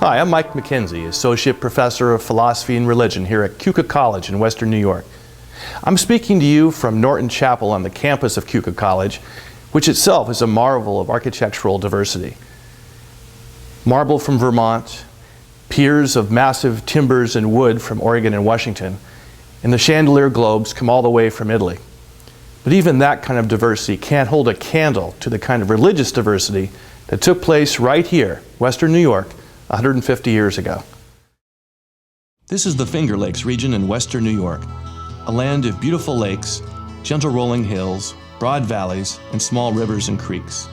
Hi, I'm Mike McKenzie, Associate Professor of Philosophy and Religion here at Keuka College in Western New York. I'm speaking to you from Norton Chapel on the campus of Keuka College, which itself is a marvel of architectural diversity. Marble from Vermont, piers of massive timbers and wood from Oregon and Washington, and the chandelier globes come all the way from Italy. But even that kind of diversity can't hold a candle to the kind of religious diversity that took place right here, Western New York, 150 years ago. This is the Finger Lakes region in Western New York, a land of beautiful lakes, gentle rolling hills, broad valleys, and small rivers and creeks.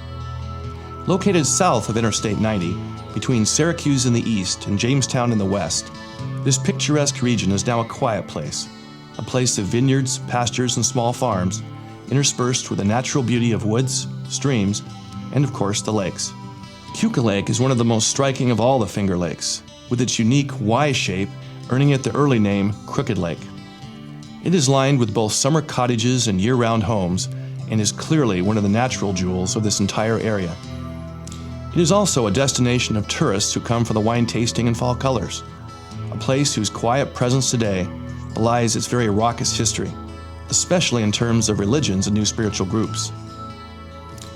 Located south of Interstate 90, between Syracuse in the east and Jamestown in the west, this picturesque region is now a quiet place of vineyards, pastures, and small farms, interspersed with the natural beauty of woods, streams, and of course the lakes. Keuka Lake is one of the most striking of all the Finger Lakes, with its unique Y shape earning it the early name Crooked Lake. It is lined with both summer cottages and year-round homes and is clearly one of the natural jewels of this entire area. It is also a destination of tourists who come for the wine tasting and fall colors, a place whose quiet presence today belies its very raucous history, especially in terms of religions and new spiritual groups.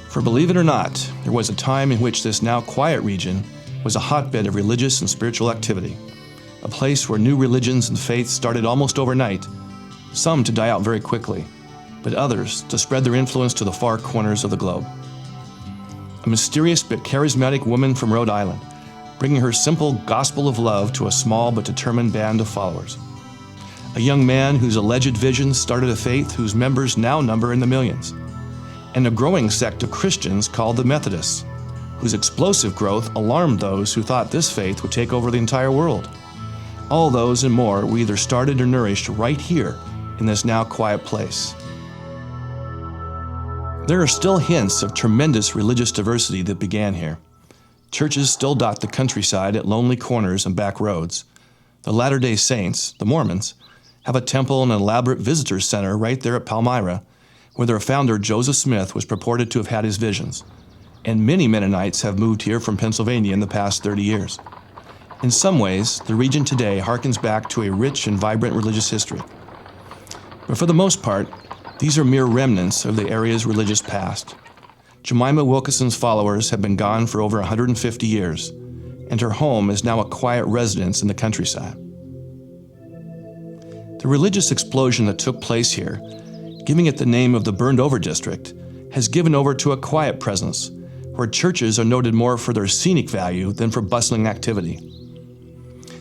For believe it or not, there was a time in which this now quiet region was a hotbed of religious and spiritual activity, a place where new religions and faiths started almost overnight, some to die out very quickly, but others to spread their influence to the far corners of the globe. A mysterious but charismatic woman from Rhode Island, bringing her simple gospel of love to a small but determined band of followers. A young man whose alleged visions started a faith whose members now number in the millions. And a growing sect of Christians called the Methodists, whose explosive growth alarmed those who thought this faith would take over the entire world. All those and more were either started or nourished right here in this now quiet place. There are still hints of tremendous religious diversity that began here. Churches still dot the countryside at lonely corners and back roads. The Latter-day Saints, the Mormons, have a temple and an elaborate visitor center right there at Palmyra, where their founder Joseph Smith was purported to have had his visions. And many Mennonites have moved here from Pennsylvania in the past 30 years. In some ways, the region today harkens back to a rich and vibrant religious history. But for the most part, these are mere remnants of the area's religious past. Jemima Wilkinson's followers have been gone for over 150 years, and her home is now a quiet residence in the countryside. The religious explosion that took place here, giving it the name of the Burned-Over District, has given over to a quiet presence, where churches are noted more for their scenic value than for bustling activity.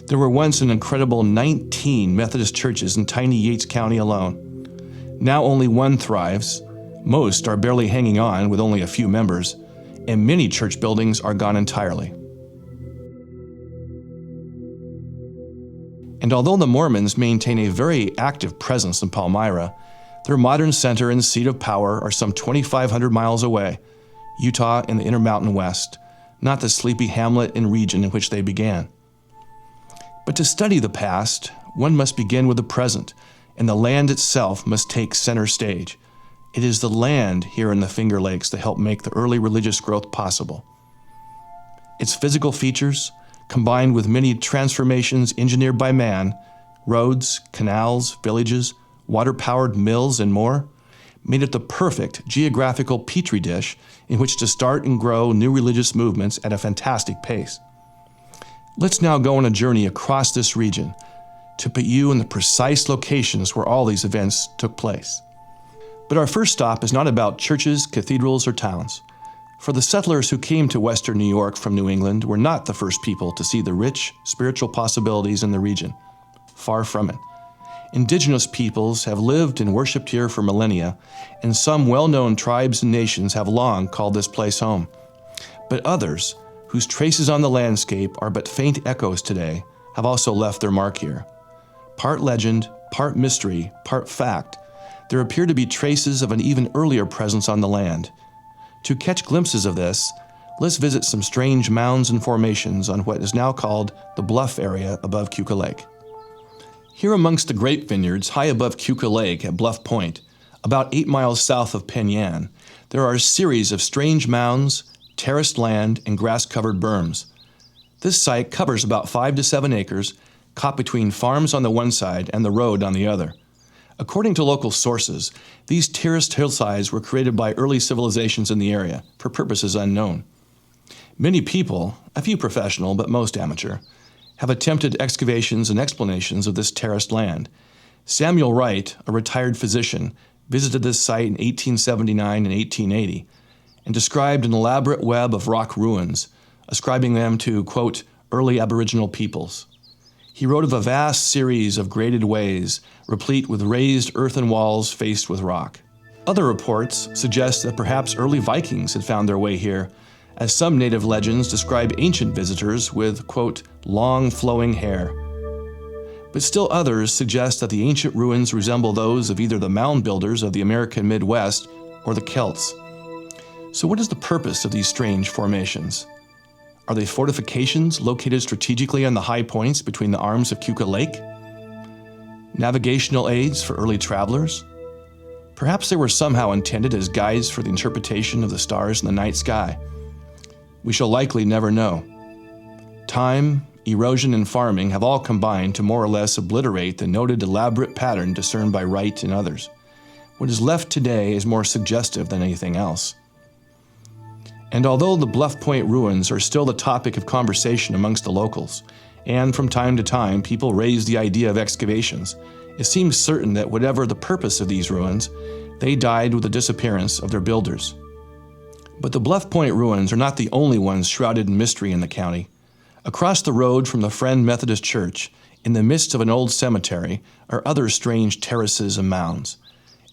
There were once an incredible 19 Methodist churches in tiny Yates County alone. Now only one thrives, most are barely hanging on with only a few members, and many church buildings are gone entirely. And although the Mormons maintain a very active presence in Palmyra, their modern center and seat of power are some 2,500 miles away, Utah in the Intermountain West, not the sleepy hamlet and region in which they began. But to study the past, one must begin with the present, and the land itself must take center stage. It is the land here in the Finger Lakes that helped make the early religious growth possible. Its physical features, combined with many transformations engineered by man, roads, canals, villages, water-powered mills, and more, made it the perfect geographical petri dish in which to start and grow new religious movements at a fantastic pace. Let's now go on a journey across this region to put you in the precise locations where all these events took place. But our first stop is not about churches, cathedrals, or towns. For the settlers who came to Western New York from New England were not the first people to see the rich spiritual possibilities in the region. Far from it. Indigenous peoples have lived and worshipped here for millennia, and some well-known tribes and nations have long called this place home. But others, whose traces on the landscape are but faint echoes today, have also left their mark here. Part legend, part mystery, part fact, there appear to be traces of an even earlier presence on the land. To catch glimpses of this, let's visit some strange mounds and formations on what is now called the Bluff area above Keuka Lake. Here amongst the grape vineyards high above Keuka Lake at Bluff Point, about 8 miles south of Penn Yan, there are a series of strange mounds, terraced land, and grass-covered berms. This site covers about 5 to 7 acres, caught between farms on the one side and the road on the other. According to local sources, these terraced hillsides were created by early civilizations in the area for purposes unknown. Many people, a few professional but most amateur, have attempted excavations and explanations of this terraced land. Samuel Wright, a retired physician, visited this site in 1879 and 1880 and described an elaborate web of rock ruins, ascribing them to, quote, early Aboriginal peoples. He wrote of a vast series of graded ways, replete with raised earthen walls faced with rock. Other reports suggest that perhaps early Vikings had found their way here, as some native legends describe ancient visitors with, quote, long flowing hair. But still others suggest that the ancient ruins resemble those of either the mound builders of the American Midwest or the Celts. So what is the purpose of these strange formations? Are they fortifications located strategically on the high points between the arms of Keuka Lake? Navigational aids for early travelers? Perhaps they were somehow intended as guides for the interpretation of the stars in the night sky. We shall likely never know. Time, erosion, and farming have all combined to more or less obliterate the noted elaborate pattern discerned by Wright and others. What is left today is more suggestive than anything else. And although the Bluff Point ruins are still the topic of conversation amongst the locals, and from time to time people raise the idea of excavations, it seems certain that whatever the purpose of these ruins, they died with the disappearance of their builders. But the Bluff Point ruins are not the only ones shrouded in mystery in the county. Across the road from the Friend Methodist Church, in the midst of an old cemetery, are other strange terraces and mounds.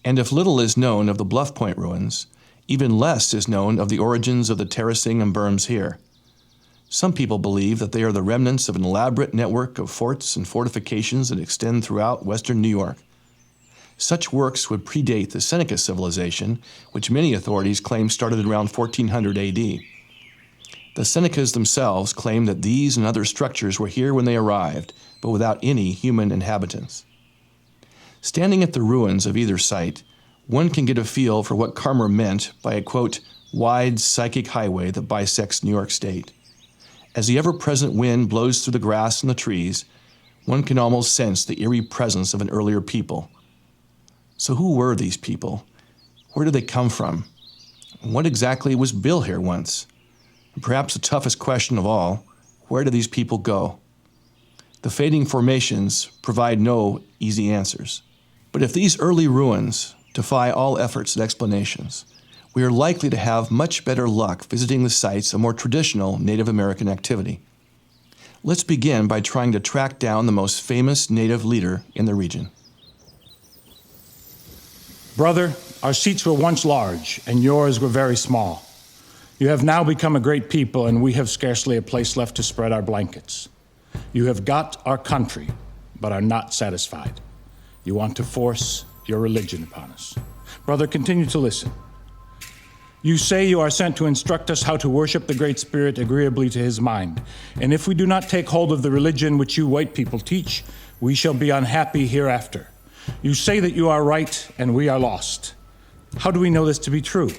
And if little is known of the Bluff Point ruins, even less is known of the origins of the terracing and berms here. Some people believe that they are the remnants of an elaborate network of forts and fortifications that extend throughout western New York. Such works would predate the Seneca civilization, which many authorities claim started around 1400 AD. The Senecas themselves claim that these and other structures were here when they arrived, but without any human inhabitants. Standing at the ruins of either site, one can get a feel for what Carmer meant by a, quote, wide psychic highway that bisects New York State. As the ever-present wind blows through the grass and the trees, one can almost sense the eerie presence of an earlier people. So who were these people? Where did they come from? And what exactly was built here once? And perhaps the toughest question of all, where do these people go? The fading formations provide no easy answers. But if these early ruins defy all efforts at explanations, we are likely to have much better luck visiting the sites of more traditional Native American activity. Let's begin by trying to track down the most famous Native leader in the region. Brother, our seats were once large, and yours were very small. You have now become a great people, and we have scarcely a place left to spread our blankets. You have got our country, but are not satisfied. You want to force your religion upon us. Brother, continue to listen. You say you are sent to instruct us how to worship the Great Spirit agreeably to his mind. And if we do not take hold of the religion which you white people teach, we shall be unhappy hereafter. You say that you are right and we are lost. How do we know this to be true?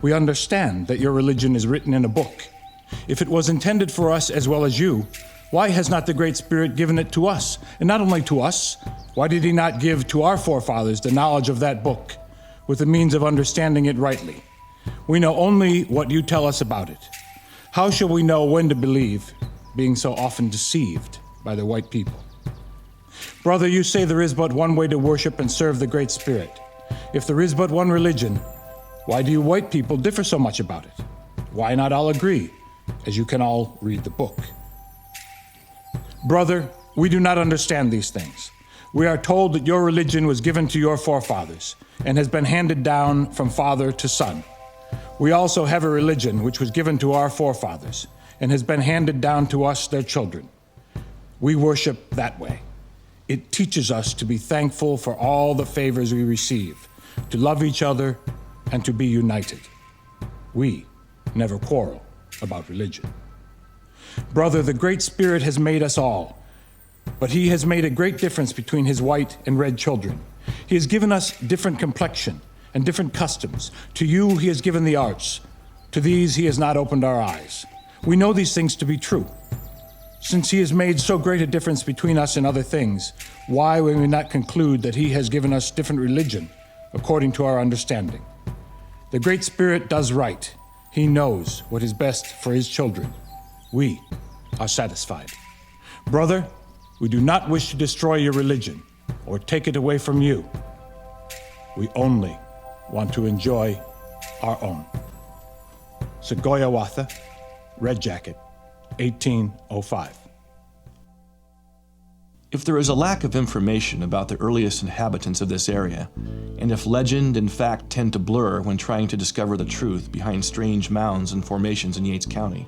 We understand that your religion is written in a book. If it was intended for us as well as you, why has not the Great Spirit given it to us? And not only to us, why did he not give to our forefathers the knowledge of that book with the means of understanding it rightly? We know only what you tell us about it. How shall we know when to believe, being so often deceived by the white people? Brother, you say there is but one way to worship and serve the Great Spirit. If there is but one religion, why do you white people differ so much about it? Why not all agree, as you can all read the book? Brother, we do not understand these things. We are told that your religion was given to your forefathers and has been handed down from father to son. We also have a religion which was given to our forefathers and has been handed down to us, their children. We worship that way. It teaches us to be thankful for all the favors we receive, to love each other, and to be united. We never quarrel about religion. Brother, the Great Spirit has made us all, but he has made a great difference between his white and red children. He has given us different complexion and different customs. To you, he has given the arts. To these, he has not opened our eyes. We know these things to be true. Since he has made so great a difference between us and other things, why will we not conclude that he has given us different religion according to our understanding? The Great Spirit does right. He knows what is best for his children. We are satisfied. Brother, we do not wish to destroy your religion or take it away from you. We only want to enjoy our own. Segoya Watha, Red Jacket, 1805. If there is a lack of information about the earliest inhabitants of this area, and if legend and fact tend to blur when trying to discover the truth behind strange mounds and formations in Yates County,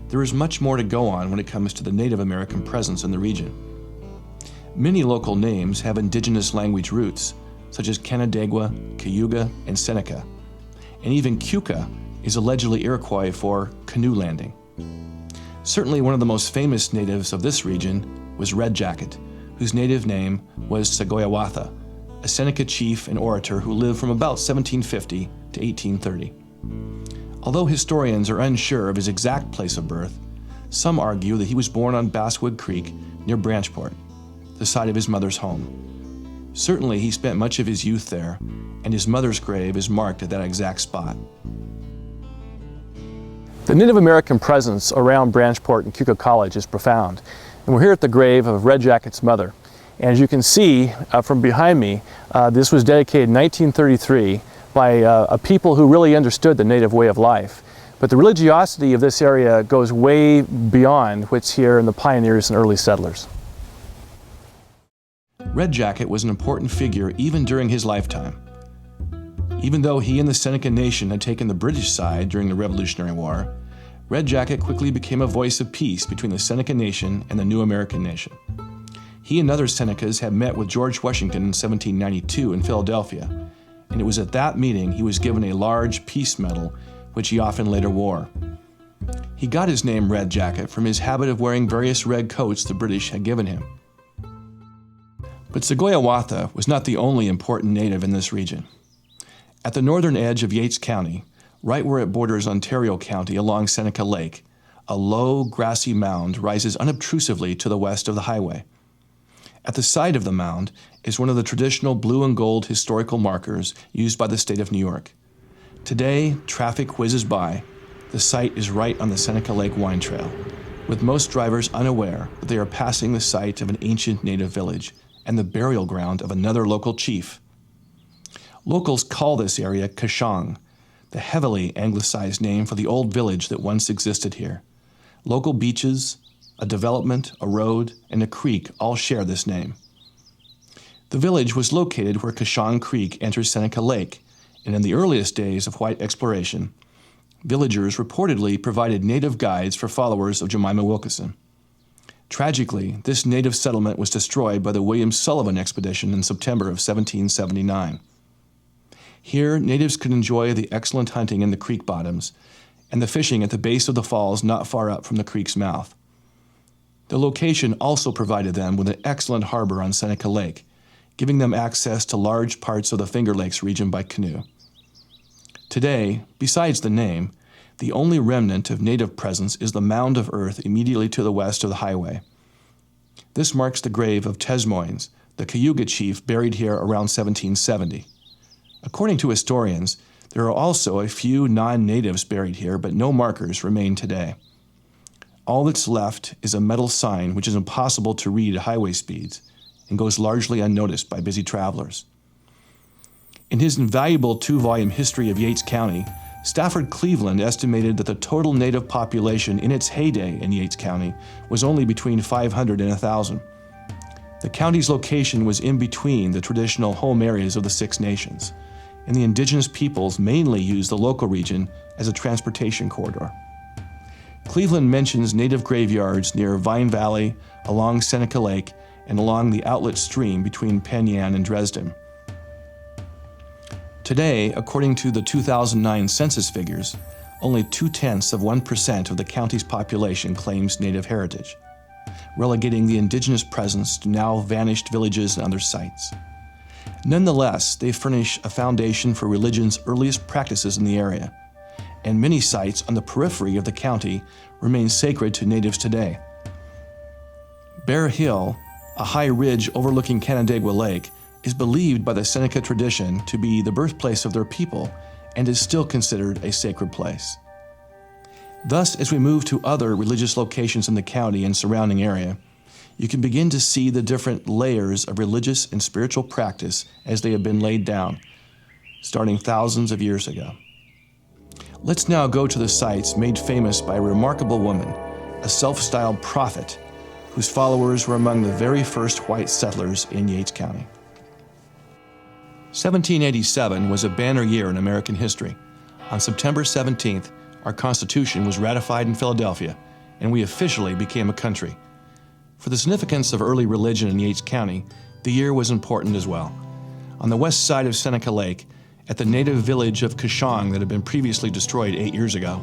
there is much more to go on when it comes to the Native American presence in the region. Many local names have indigenous language roots, such as Canandaigua, Keuka, and Seneca, and even Keuka is allegedly Iroquois for canoe landing. Certainly one of the most famous natives of this region was Red Jacket, whose native name was Segoya Watha, a Seneca chief and orator who lived from about 1750 to 1830. Although historians are unsure of his exact place of birth, some argue that he was born on Basswood Creek near Branchport, the site of his mother's home. Certainly he spent much of his youth there, and his mother's grave is marked at that exact spot. The Native American presence around Branchport and Keuka College is profound, and we're here at the grave of Red Jacket's mother. And as you can see from behind me, this was dedicated in 1933 by a people who really understood the Native way of life. But the religiosity of this area goes way beyond what's here in the pioneers and early settlers. Red Jacket was an important figure even during his lifetime. Even though he and the Seneca Nation had taken the British side during the Revolutionary War, Red Jacket quickly became a voice of peace between the Seneca Nation and the new American nation. He and other Senecas had met with George Washington in 1792 in Philadelphia, and it was at that meeting he was given a large peace medal, which he often later wore. He got his name Red Jacket from his habit of wearing various red coats the British had given him. But Segoya Watha was not the only important native in this region. At the northern edge of Yates County, right where it borders Ontario County along Seneca Lake, a low, grassy mound rises unobtrusively to the west of the highway. At the side of the mound is one of the traditional blue and gold historical markers used by the state of New York. Today, traffic whizzes by. The site is right on the Seneca Lake wine trail, with most drivers unaware that they are passing the site of an ancient native village and the burial ground of another local chief. Locals call this area Kashang, the heavily anglicized name for the old village that once existed here. Local beaches, a development, a road, and a creek all share this name. The village was located where Kashang Creek enters Seneca Lake, and in the earliest days of white exploration, villagers reportedly provided native guides for followers of Jemima Wilkinson. Tragically, this native settlement was destroyed by the William Sullivan expedition in September of 1779. Here, natives could enjoy the excellent hunting in the creek bottoms and the fishing at the base of the falls not far up from the creek's mouth. The location also provided them with an excellent harbor on Seneca Lake, giving them access to large parts of the Finger Lakes region by canoe. Today, besides the name, the only remnant of native presence is the mound of earth immediately to the west of the highway. This marks the grave of Tesmoines, the Keuka chief buried here around 1770. According to historians, there are also a few non-natives buried here, but no markers remain today. All that's left is a metal sign which is impossible to read at highway speeds and goes largely unnoticed by busy travelers. In his invaluable 2-volume history of Yates County, Stafford Cleveland estimated that the total native population in its heyday in Yates County was only between 500 and 1,000. The county's location was in between the traditional home areas of the Six Nations, and the indigenous peoples mainly used the local region as a transportation corridor. Cleveland mentions native graveyards near Vine Valley, along Seneca Lake, and along the outlet stream between Penn Yan and Dresden. Today, according to the 2009 census figures, only 0.2% of the county's population claims native heritage, relegating the indigenous presence to now vanished villages and other sites. Nonetheless, they furnish a foundation for religion's earliest practices in the area, and many sites on the periphery of the county remain sacred to natives today. Bear Hill, a high ridge overlooking Canandaigua Lake, is believed by the Seneca tradition to be the birthplace of their people and is still considered a sacred place. Thus, as we move to other religious locations in the county and surrounding area, you can begin to see the different layers of religious and spiritual practice as they have been laid down, starting thousands of years ago. Let's now go to the sites made famous by a remarkable woman, a self-styled prophet, whose followers were among the very first white settlers in Yates County. 1787 was a banner year in American history. On September 17th, our Constitution was ratified in Philadelphia, and we officially became a country. For the significance of early religion in Yates County, the year was important as well. On the west side of Seneca Lake, at the native village of Keuka that had been previously destroyed 8 years ago,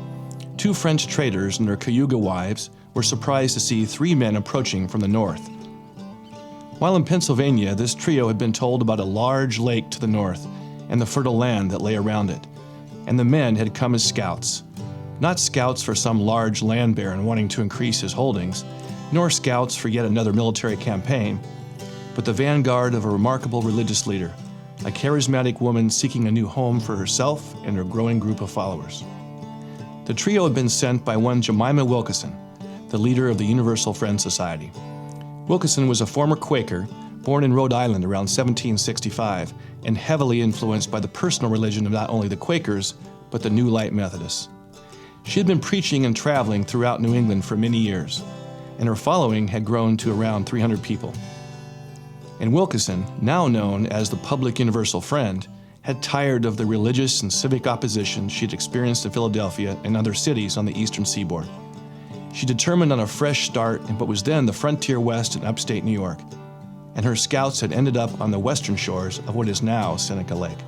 2 French traders and their Keuka wives were surprised to see 3 men approaching from the north. While in Pennsylvania, this trio had been told about a large lake to the north and the fertile land that lay around it, and the men had come as scouts. Not scouts for some large land baron wanting to increase his holdings, nor scouts for yet another military campaign, but the vanguard of a remarkable religious leader, a charismatic woman seeking a new home for herself and her growing group of followers. The trio had been sent by one Jemima Wilkeson, the leader of the Universal Friends Society. Wilkeson was a former Quaker, born in Rhode Island around 1765, and heavily influenced by the personal religion of not only the Quakers, but the New Light Methodists. She had been preaching and traveling throughout New England for many years, and her following had grown to around 300 people. And Wilkeson, now known as the Public Universal Friend, had tired of the religious and civic opposition she had experienced in Philadelphia and other cities on the eastern seaboard. She determined on a fresh start in what was then the frontier west in upstate New York, and her scouts had ended up on the western shores of what is now Seneca Lake.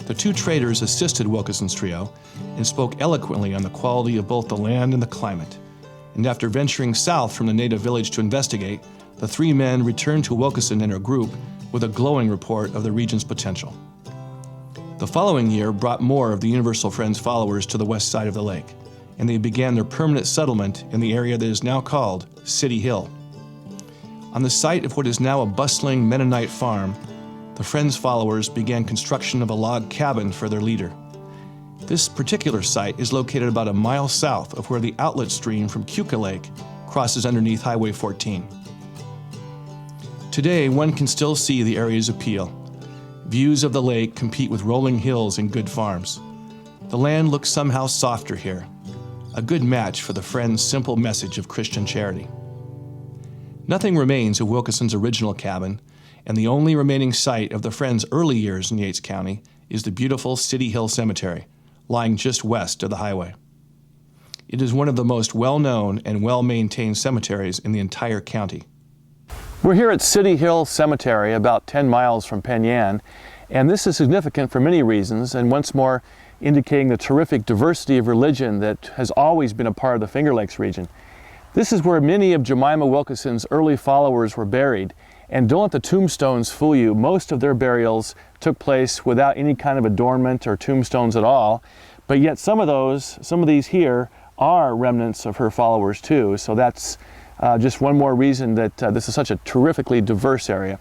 The 2 traders assisted Wilkeson's trio and spoke eloquently on the quality of both the land and the climate, and after venturing south from the native village to investigate, the 3 men returned to Wilkeson and her group with a glowing report of the region's potential. The following year brought more of the Universal Friends followers to the west side of the lake, and they began their permanent settlement in the area that is now called City Hill. On the site of what is now a bustling Mennonite farm, the Friends followers began construction of a log cabin for their leader. This particular site is located about a mile south of where the outlet stream from Keuka Lake crosses underneath Highway 14. Today, one can still see the area's appeal. Views of the lake compete with rolling hills and good farms. The land looks somehow softer here, a good match for the Friends' simple message of Christian charity. Nothing remains of Wilkeson's original cabin, and the only remaining site of the Friends' early years in Yates County is the beautiful City Hill Cemetery, lying just west of the highway. It is one of the most well-known and well-maintained cemeteries in the entire county. We're here at City Hill Cemetery, about 10 miles from Penn Yan, and this is significant for many reasons, and once more indicating the terrific diversity of religion that has always been a part of the Finger Lakes region. This is where many of Jemima Wilkeson's early followers were buried, and don't let the tombstones fool you. Most of their burials took place without any kind of adornment or tombstones at all, but yet some of these here are remnants of her followers too, so that's just one more reason that this is such a terrifically diverse area.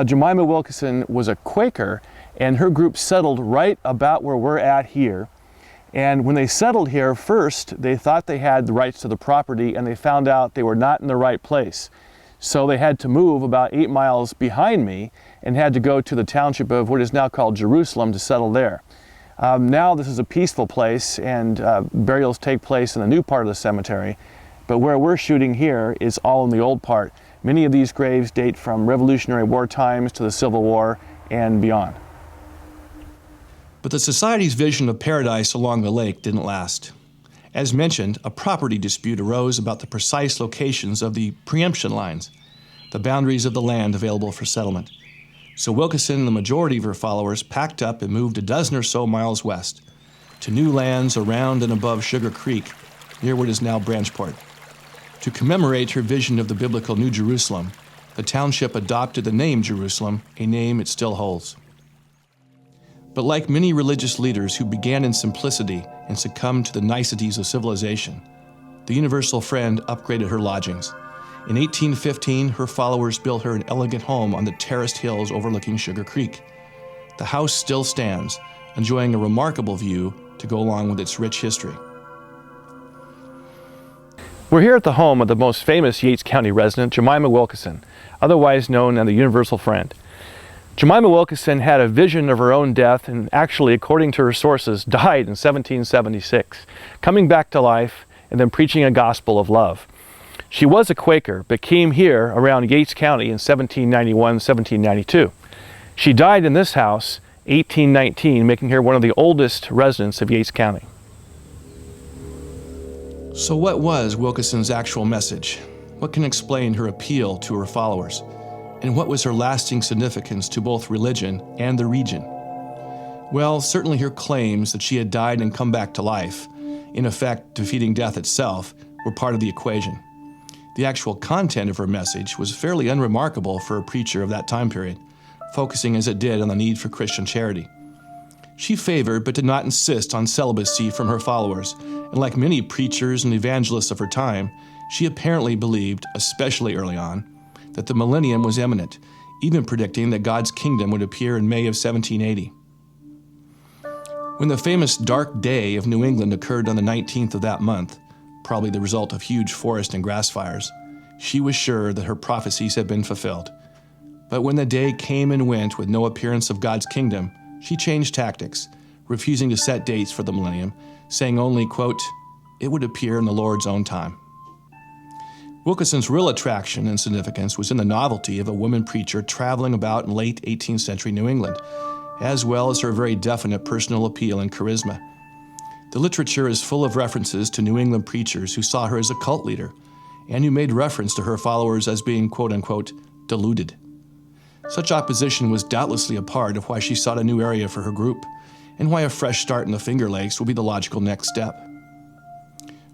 Jemima Wilkeson was a Quaker, and her group settled right about where we're at here. And when they settled here, first they thought they had the rights to the property, and they found out they were not in the right place. So they had to move about 8 miles behind me and had to go to the township of what is now called Jerusalem to settle there. Now this is a peaceful place, and burials take place in the new part of the cemetery. But where we're shooting here is all in the old part. Many of these graves date from Revolutionary War times to the Civil War and beyond. But the Society's vision of paradise along the lake didn't last. As mentioned, a property dispute arose about the precise locations of the preemption lines, the boundaries of the land available for settlement. So Wilkeson and the majority of her followers packed up and moved a dozen or so miles west to new lands around and above Sugar Creek, near what is now Branchport. To commemorate her vision of the biblical New Jerusalem, the township adopted the name Jerusalem, a name it still holds. But like many religious leaders who began in simplicity and succumbed to the niceties of civilization, the Universal Friend upgraded her lodgings, In 1815, her followers built her an elegant home on the terraced hills overlooking Sugar Creek. The house still stands, enjoying a remarkable view to go along with its rich history. We're here at the home of the most famous Yates County resident, Jemima Wilkeson, otherwise known as the Universal Friend. Jemima Wilkeson had a vision of her own death and actually, according to her sources, died in 1776, coming back to life and then preaching a gospel of love. She was a Quaker, but came here around Yates County in 1791-1792. She died in this house 1819, making her one of the oldest residents of Yates County. So what was Wilkeson's actual message? What can explain her appeal to her followers? And what was her lasting significance to both religion and the region? Well, certainly her claims that she had died and come back to life, in effect defeating death itself, were part of the equation. The actual content of her message was fairly unremarkable for a preacher of that time period, focusing as it did on the need for Christian charity. She favored but did not insist on celibacy from her followers, and like many preachers and evangelists of her time, she apparently believed, especially early on, that the millennium was imminent, even predicting that God's kingdom would appear in May of 1780. When the famous Dark Day of New England occurred on the 19th of that month, probably the result of huge forest and grass fires, she was sure that her prophecies had been fulfilled. But when the day came and went with no appearance of God's kingdom, she changed tactics, refusing to set dates for the millennium, saying only, quote, "It would appear in the Lord's own time." Wilkeson's real attraction and significance was in the novelty of a woman preacher traveling about in late 18th century New England, as well as her very definite personal appeal and charisma. The literature is full of references to New England preachers who saw her as a cult leader and who made reference to her followers as being, quote-unquote, deluded. Such opposition was doubtlessly a part of why she sought a new area for her group and why a fresh start in the Finger Lakes would be the logical next step.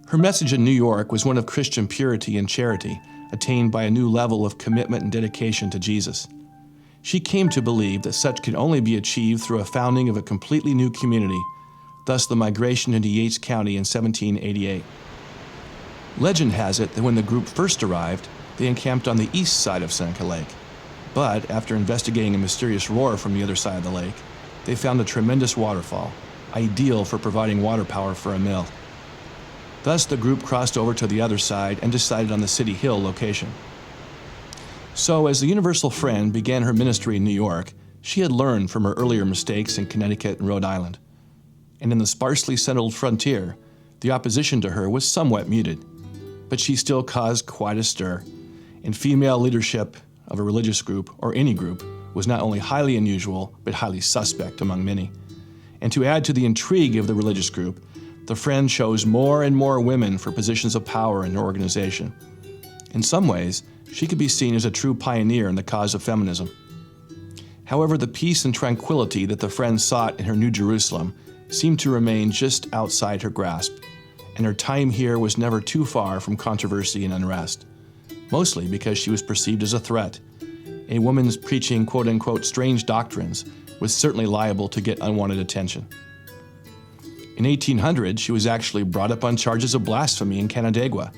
Her message in New York was one of Christian purity and charity, attained by a new level of commitment and dedication to Jesus. She came to believe that such could only be achieved through a founding of a completely new community, thus the migration into Yates County in 1788. Legend has it that when the group first arrived, they encamped on the east side of Seneca Lake. But after investigating a mysterious roar from the other side of the lake, they found a tremendous waterfall, ideal for providing water power for a mill. Thus, the group crossed over to the other side and decided on the City Hill location. So, as the Universal Friend began her ministry in New York, she had learned from her earlier mistakes in Connecticut and Rhode Island. And in the sparsely settled frontier, the opposition to her was somewhat muted, but she still caused quite a stir, and female leadership of a religious group, or any group, was not only highly unusual, but highly suspect among many. And to add to the intrigue of the religious group, the Friend chose more and more women for positions of power in her organization. In some ways, she could be seen as a true pioneer in the cause of feminism. However, the peace and tranquility that the Friend sought in her New Jerusalem seemed to remain just outside her grasp, and her time here was never too far from controversy and unrest, mostly because she was perceived as a threat. A woman's preaching quote-unquote strange doctrines was certainly liable to get unwanted attention. In 1800, she was actually brought up on charges of blasphemy in Canandaigua,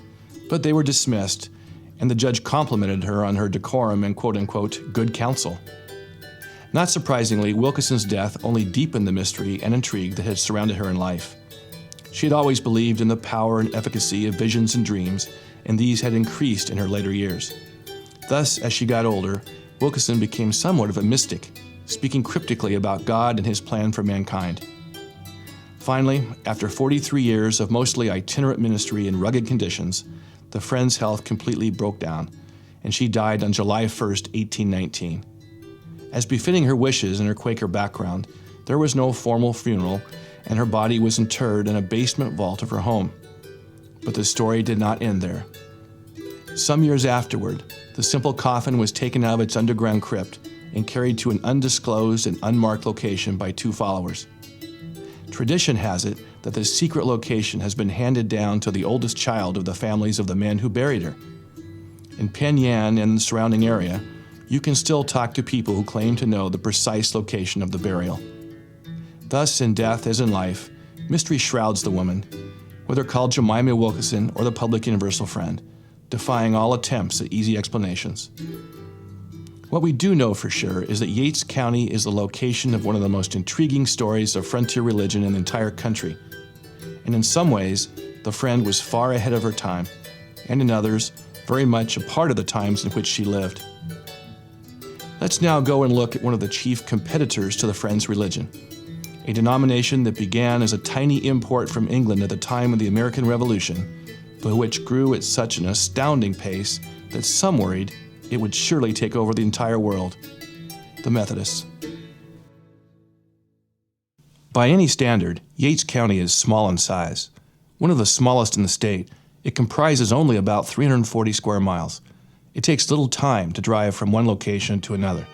but they were dismissed, and the judge complimented her on her decorum and quote-unquote good counsel. Not surprisingly, Wilkeson's death only deepened the mystery and intrigue that had surrounded her in life. She had always believed in the power and efficacy of visions and dreams, and these had increased in her later years. Thus, as she got older, Wilkeson became somewhat of a mystic, speaking cryptically about God and his plan for mankind. Finally, after 43 years of mostly itinerant ministry in rugged conditions, the Friend's health completely broke down, and she died on July 1st, 1819. As befitting her wishes and her Quaker background, there was no formal funeral, and her body was interred in a basement vault of her home. But the story did not end there. Some years afterward, the simple coffin was taken out of its underground crypt and carried to an undisclosed and unmarked location by two followers. Tradition has it that this secret location has been handed down to the oldest child of the families of the men who buried her. In Penn Yan and the surrounding area, you can still talk to people who claim to know the precise location of the burial. Thus, in death as in life, mystery shrouds the woman. Whether called Jemima Wilkeson or the public Universal Friend, defying all attempts at easy explanations. What we do know for sure is that Yates County is the location of one of the most intriguing stories of frontier religion in the entire country. And in some ways, the Friend was far ahead of her time, and in others, very much a part of the times in which she lived. Let's now go and look at one of the chief competitors to the Friend's religion, a denomination that began as a tiny import from England at the time of the American Revolution, but which grew at such an astounding pace that some worried it would surely take over the entire world: the Methodists. By any standard, Yates County is small in size. One of the smallest in the state, it comprises only about 340 square miles. It takes little time to drive from one location to another.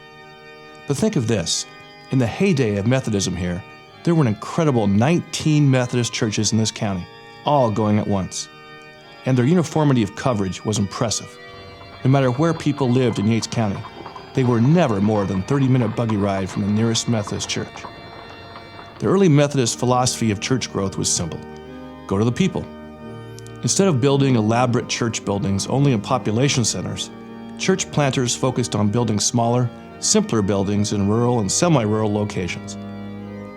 But think of this. In the heyday of Methodism here, there were an incredible 19 Methodist churches in this county, all going at once. And their uniformity of coverage was impressive. No matter where people lived in Yates County, they were never more than a 30-minute buggy ride from the nearest Methodist church. The early Methodist philosophy of church growth was simple: go to the people. Instead of building elaborate church buildings only in population centers, church planters focused on building smaller, simpler buildings in rural and semi-rural locations.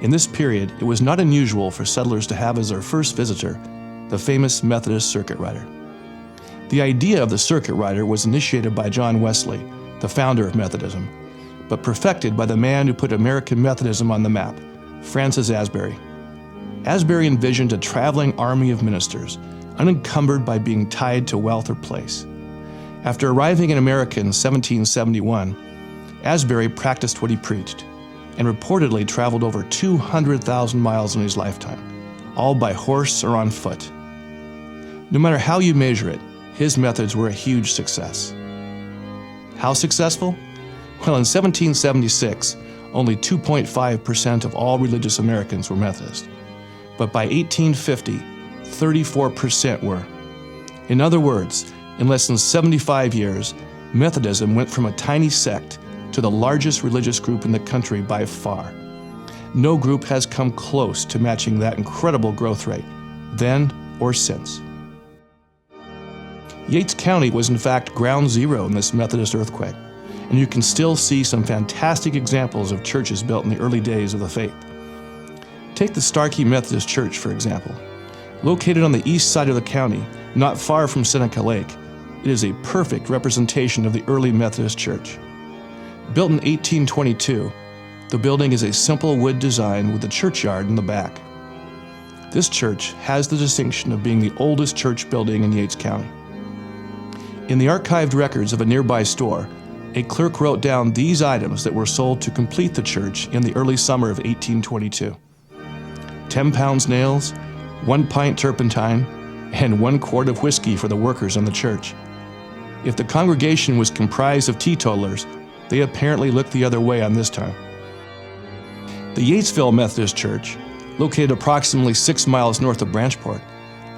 In this period, it was not unusual for settlers to have as their first visitor the famous Methodist circuit rider. The idea of the circuit rider was initiated by John Wesley, the founder of Methodism, but perfected by the man who put American Methodism on the map, Francis Asbury. Asbury envisioned a traveling army of ministers, unencumbered by being tied to wealth or place. After arriving in America in 1771, Asbury practiced what he preached, and reportedly traveled over 200,000 miles in his lifetime, all by horse or on foot. No matter how you measure it, his methods were a huge success. How successful? Well, in 1776, only 2.5% of all religious Americans were Methodist. But by 1850, 34% were. In other words, in less than 75 years, Methodism went from a tiny sect to the largest religious group in the country by far. No group has come close to matching that incredible growth rate, then or since. Yates County was in fact ground zero in this Methodist earthquake, and you can still see some fantastic examples of churches built in the early days of the faith. Take the Starkey Methodist Church, for example. Located on the east side of the county, not far from Seneca Lake, it is a perfect representation of the early Methodist church. Built in 1822, the building is a simple wood design with a churchyard in the back. This church has the distinction of being the oldest church building in Yates County. In the archived records of a nearby store, a clerk wrote down these items that were sold to complete the church in the early summer of 1822. 10 pounds nails, 1 pint turpentine, and 1 quart of whiskey for the workers on the church. If the congregation was comprised of teetotalers, they apparently looked the other way on this time. The Yatesville Methodist Church, located approximately 6 miles north of Branchport,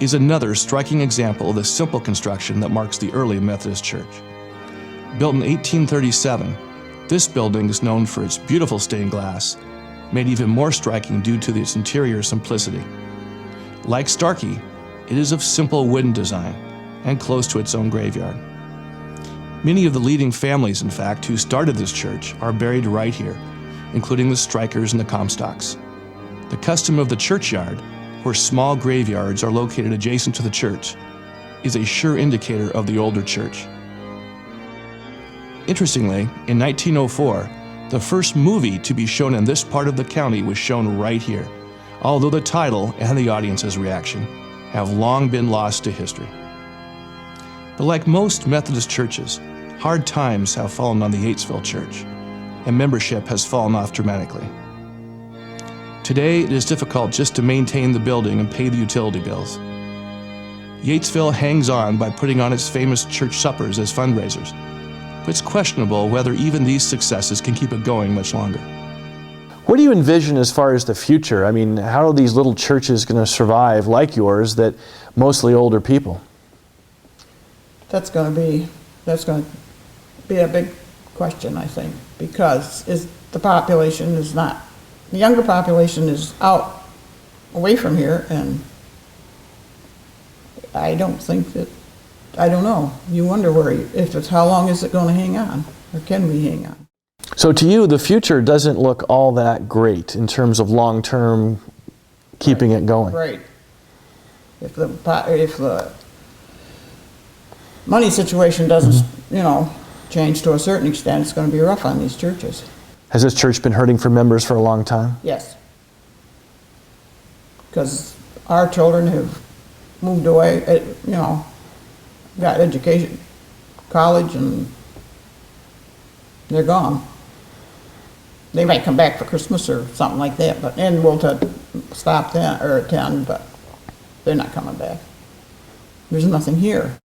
is another striking example of the simple construction that marks the early Methodist Church. Built in 1837, this building is known for its beautiful stained glass, made even more striking due to its interior simplicity. Like Starkey, it is of simple wooden design and close to its own graveyard. Many of the leading families, in fact, who started this church are buried right here, including the Strikers and the Comstocks. The custom of the churchyard, where small graveyards are located adjacent to the church, is a sure indicator of the older church. Interestingly, in 1904, the first movie to be shown in this part of the county was shown right here, although the title and the audience's reaction have long been lost to history. But like most Methodist churches, hard times have fallen on the Yatesville Church, and membership has fallen off dramatically. Today, it is difficult just to maintain the building and pay the utility bills. Yatesville hangs on by putting on its famous church suppers as fundraisers, but it's questionable whether even these successes can keep it going much longer. What do you envision as far as the future? I mean, how are these little churches going to survive like yours that mostly older people? That's going to be a big question, I think, because the younger population is out away from here, and I don't think that I don't know. You wonder if it's how long is it going to hang on, or can we hang on? So to you, the future doesn't look all that great in terms of long-term keeping it going. Right. If the money situation doesn't, change to a certain extent, it's going to be rough on these churches. Has this church been hurting for members for a long time? Yes. Because our children have moved away, got education, college, and they're gone. They might come back for Christmas or something like that, and we'll stop then or attend, but they're not coming back. There's nothing here.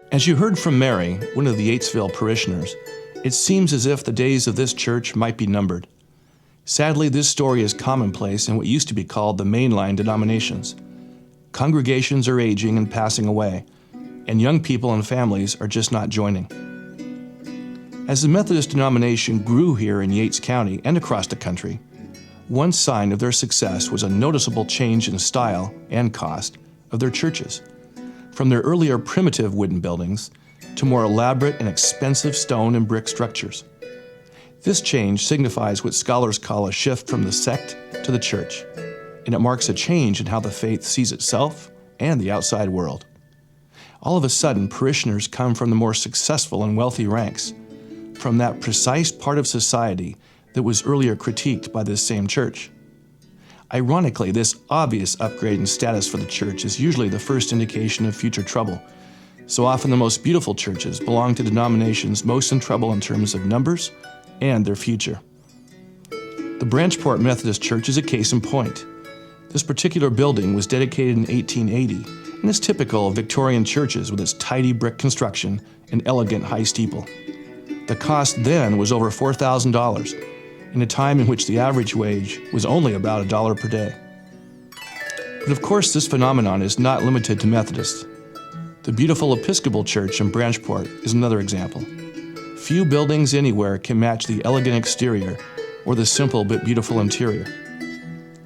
As you heard from Mary, one of the Yatesville parishioners, it seems as if the days of this church might be numbered. Sadly, this story is commonplace in what used to be called the mainline denominations. Congregations are aging and passing away, and young people and families are just not joining. As the Methodist denomination grew here in Yates County and across the country, one sign of their success was a noticeable change in style and cost of their churches, from their earlier primitive wooden buildings to more elaborate and expensive stone and brick structures. This change signifies what scholars call a shift from the sect to the church, and it marks a change in how the faith sees itself and the outside world. All of a sudden, parishioners come from the more successful and wealthy ranks, from that precise part of society that was earlier critiqued by this same church. Ironically, this obvious upgrade in status for the church is usually the first indication of future trouble. So often the most beautiful churches belong to denominations most in trouble in terms of numbers and their future. The Branchport Methodist Church is a case in point. This particular building was dedicated in 1880 and is typical of Victorian churches with its tidy brick construction and elegant high steeple. The cost then was over $4,000, in a time in which the average wage was only about $1 per day. But of course, this phenomenon is not limited to Methodists. The beautiful Episcopal Church in Branchport is another example. Few buildings anywhere can match the elegant exterior or the simple but beautiful interior.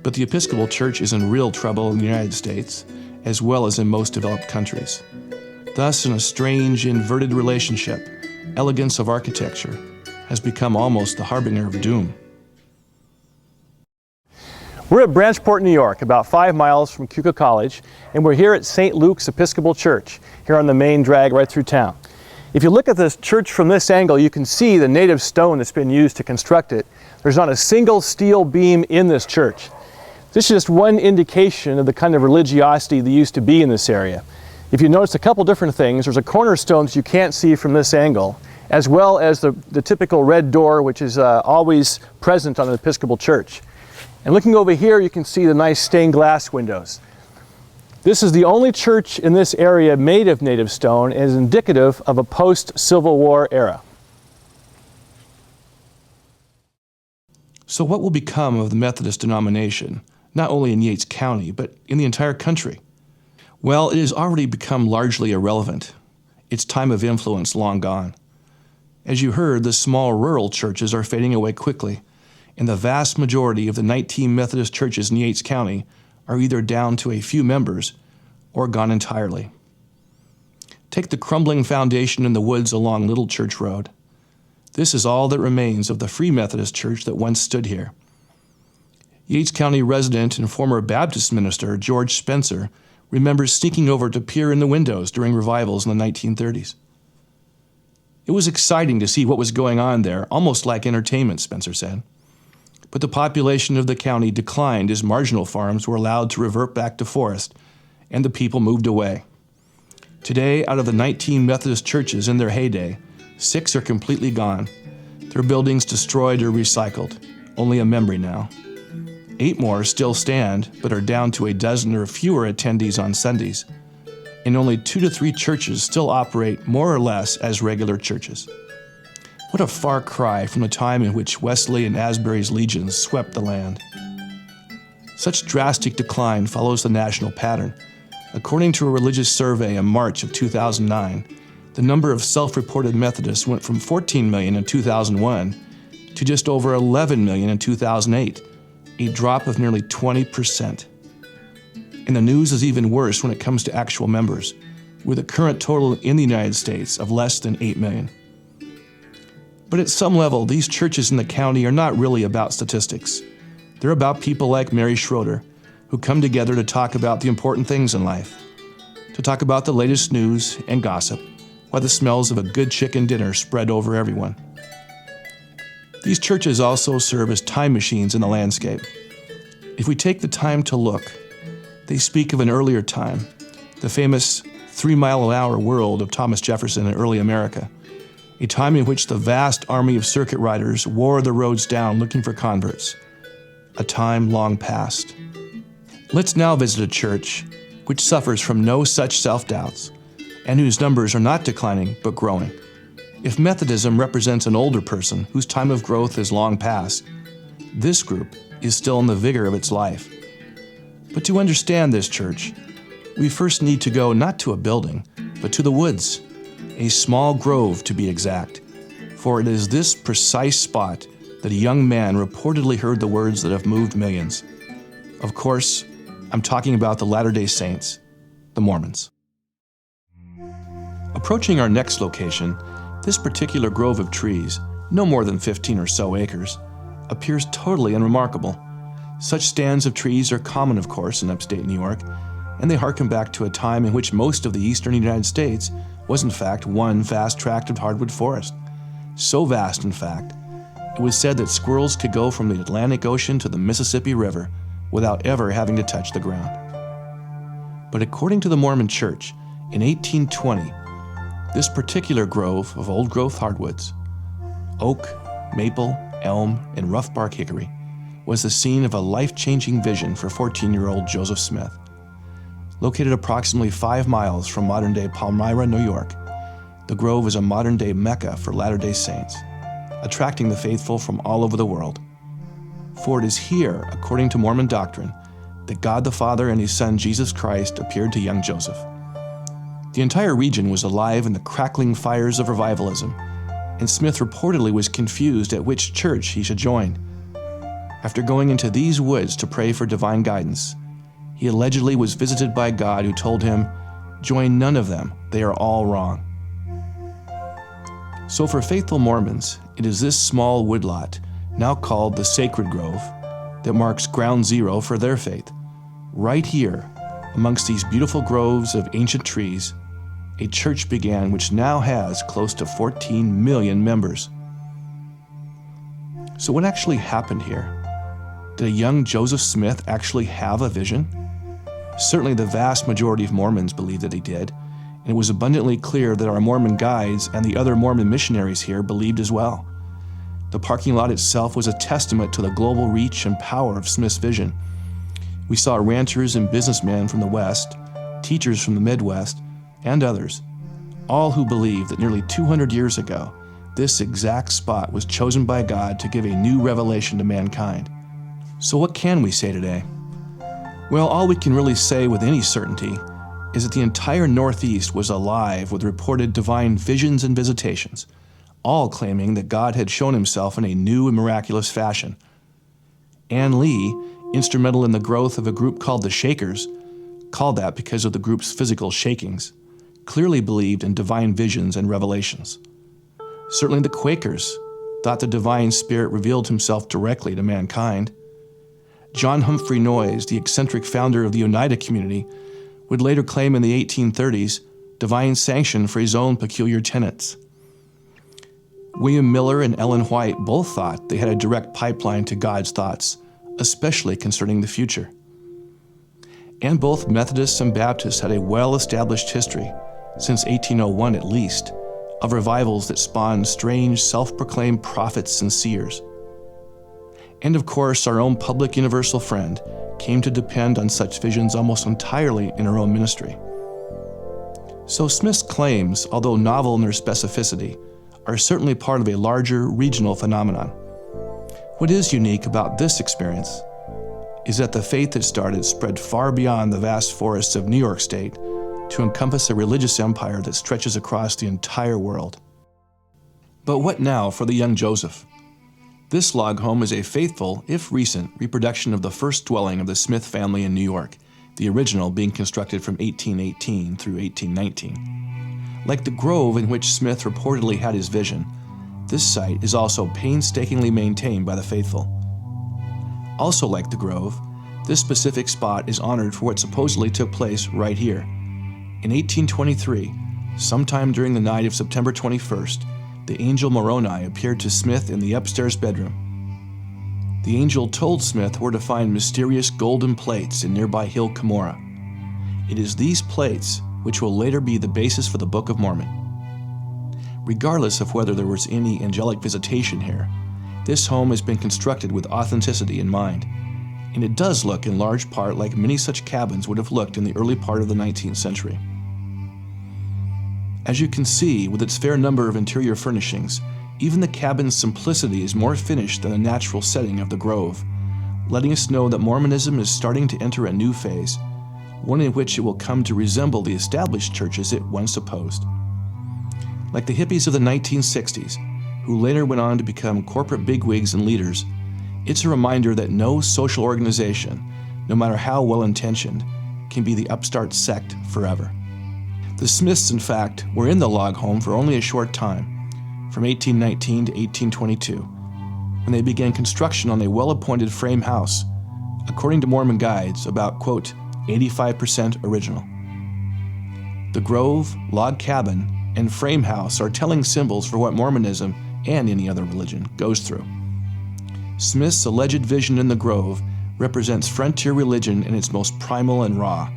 But the Episcopal Church is in real trouble in the United States, as well as in most developed countries. Thus, in a strange, inverted relationship, elegance of architecture has become almost the harbinger of doom. We're at Branchport, New York, about 5 miles from Keuka College, and we're here at St. Luke's Episcopal Church, here on the main drag right through town. If you look at this church from this angle, you can see the native stone that's been used to construct it. There's not a single steel beam in this church. This is just one indication of the kind of religiosity that used to be in this area. If you notice a couple different things, there's a cornerstone that you can't see from this angle, as well as the typical red door, which is always present on an Episcopal church. And looking over here, you can see the nice stained glass windows. This is the only church in this area made of native stone and is indicative of a post-Civil War era. So what will become of the Methodist denomination, not only in Yates County, but in the entire country? Well, it has already become largely irrelevant. Its time of influence long gone. As you heard, the small rural churches are fading away quickly, and the vast majority of the 19 Methodist churches in Yates County are either down to a few members or gone entirely. Take the crumbling foundation in the woods along Little Church Road. This is all that remains of the Free Methodist Church that once stood here. Yates County resident and former Baptist minister George Spencer remembers sneaking over to peer in the windows during revivals in the 1930s. It was exciting to see what was going on there, almost like entertainment, Spencer said. But the population of the county declined as marginal farms were allowed to revert back to forest, and the people moved away. Today, out of the 19 Methodist churches in their heyday, 6 are completely gone, their buildings destroyed or recycled, only a memory now. 8 more still stand, but are down to a dozen or fewer attendees on Sundays, and only 2 to 3 churches still operate more or less as regular churches. What a far cry from the time in which Wesley and Asbury's legions swept the land. Such drastic decline follows the national pattern. According to a religious survey in March of 2009, the number of self-reported Methodists went from 14 million in 2001 to just over 11 million in 2008, a drop of nearly 20%. And the news is even worse when it comes to actual members. with a current total in the United States of less than 8 million. But at some level, these churches in the county are not really about statistics. They're about people like Mary Schroeder, who come together to talk about the important things in life, to talk about the latest news and gossip, while the smells of a good chicken dinner spread over everyone. These churches also serve as time machines in the landscape. If we take the time to look, they speak of an earlier time, the famous 3-mile-an-hour world of Thomas Jefferson in early America, a time in which the vast army of circuit riders wore the roads down looking for converts, a time long past. Let's now visit a church which suffers from no such self-doubts and whose numbers are not declining but growing. If Methodism represents an older person whose time of growth is long past, this group is still in the vigor of its life. But to understand this church, we first need to go not to a building, but to the woods, a small grove to be exact, for it is this precise spot that a young man reportedly heard the words that have moved millions. Of course, I'm talking about the Latter-day Saints, the Mormons. Approaching our next location, this particular grove of trees, no more than 15 or so acres, appears totally unremarkable. Such stands of trees are common, of course, in upstate New York, and they harken back to a time in which most of the eastern United States was in fact one vast tract of hardwood forest. So vast, in fact, it was said that squirrels could go from the Atlantic Ocean to the Mississippi River without ever having to touch the ground. But according to the Mormon Church, in 1820, this particular grove of old-growth hardwoods, oak, maple, elm, and rough-bark hickory, was the scene of a life-changing vision for 14-year-old Joseph Smith. Located approximately 5 miles from modern-day Palmyra, New York, the grove is a modern-day Mecca for Latter-day Saints, attracting the faithful from all over the world. For it is here, according to Mormon doctrine, that God the Father and His Son Jesus Christ appeared to young Joseph. The entire region was alive in the crackling fires of revivalism, and Smith reportedly was confused at which church he should join. After going into these woods to pray for divine guidance, he allegedly was visited by God, who told him, "Join none of them, they are all wrong." So for faithful Mormons, it is this small woodlot, now called the Sacred Grove, that marks ground zero for their faith. Right here, amongst these beautiful groves of ancient trees, a church began which now has close to 14 million members. So what actually happened here? Did a young Joseph Smith actually have a vision? Certainly the vast majority of Mormons believe that he did, and it was abundantly clear that our Mormon guides and the other Mormon missionaries here believed as well. The parking lot itself was a testament to the global reach and power of Smith's vision. We saw ranchers and businessmen from the West, teachers from the Midwest, and others, all who believed that nearly 200 years ago, this exact spot was chosen by God to give a new revelation to mankind. So what can we say today? Well, all we can really say with any certainty is that the entire Northeast was alive with reported divine visions and visitations, all claiming that God had shown Himself in a new and miraculous fashion. Ann Lee, instrumental in the growth of a group called the Shakers, called that because of the group's physical shakings, clearly believed in divine visions and revelations. Certainly the Quakers thought the divine spirit revealed Himself directly to mankind. John Humphrey Noyes, the eccentric founder of the Mennonite Community, would later claim in the 1830s divine sanction for his own peculiar tenets. William Miller and Ellen White both thought they had a direct pipeline to God's thoughts, especially concerning the future. And both Methodists and Baptists had a well-established history, since 1801 at least, of revivals that spawned strange self-proclaimed prophets and seers. And of course, our own public universal friend came to depend on such visions almost entirely in her own ministry. So Smith's claims, although novel in their specificity, are certainly part of a larger regional phenomenon. What is unique about this experience is that the faith that started spread far beyond the vast forests of New York State to encompass a religious empire that stretches across the entire world. But what now for the young Joseph? This log home is a faithful, if recent, reproduction of the first dwelling of the Smith family in New York, the original being constructed from 1818 through 1819. Like the grove in which Smith reportedly had his vision, this site is also painstakingly maintained by the faithful. Also like the grove, this specific spot is honored for what supposedly took place right here. In 1823, sometime during the night of September 21st, the angel Moroni appeared to Smith in the upstairs bedroom. The angel told Smith where to find mysterious golden plates in nearby Hill Cumorah. It is these plates which will later be the basis for the Book of Mormon. Regardless of whether there was any angelic visitation here, this home has been constructed with authenticity in mind, and it does look in large part like many such cabins would have looked in the early part of the 19th century. As you can see, with its fair number of interior furnishings, even the cabin's simplicity is more finished than the natural setting of the grove, letting us know that Mormonism is starting to enter a new phase, one in which it will come to resemble the established churches it once opposed. Like the hippies of the 1960s, who later went on to become corporate bigwigs and leaders, it's a reminder that no social organization, no matter how well-intentioned, can be the upstart sect forever. The Smiths, in fact, were in the log home for only a short time, from 1819 to 1822, when they began construction on a well-appointed frame house, according to Mormon guides, about, quote, 85% original. The grove, log cabin, and frame house are telling symbols for what Mormonism, and any other religion, goes through. Smith's alleged vision in the grove represents frontier religion in its most primal and raw,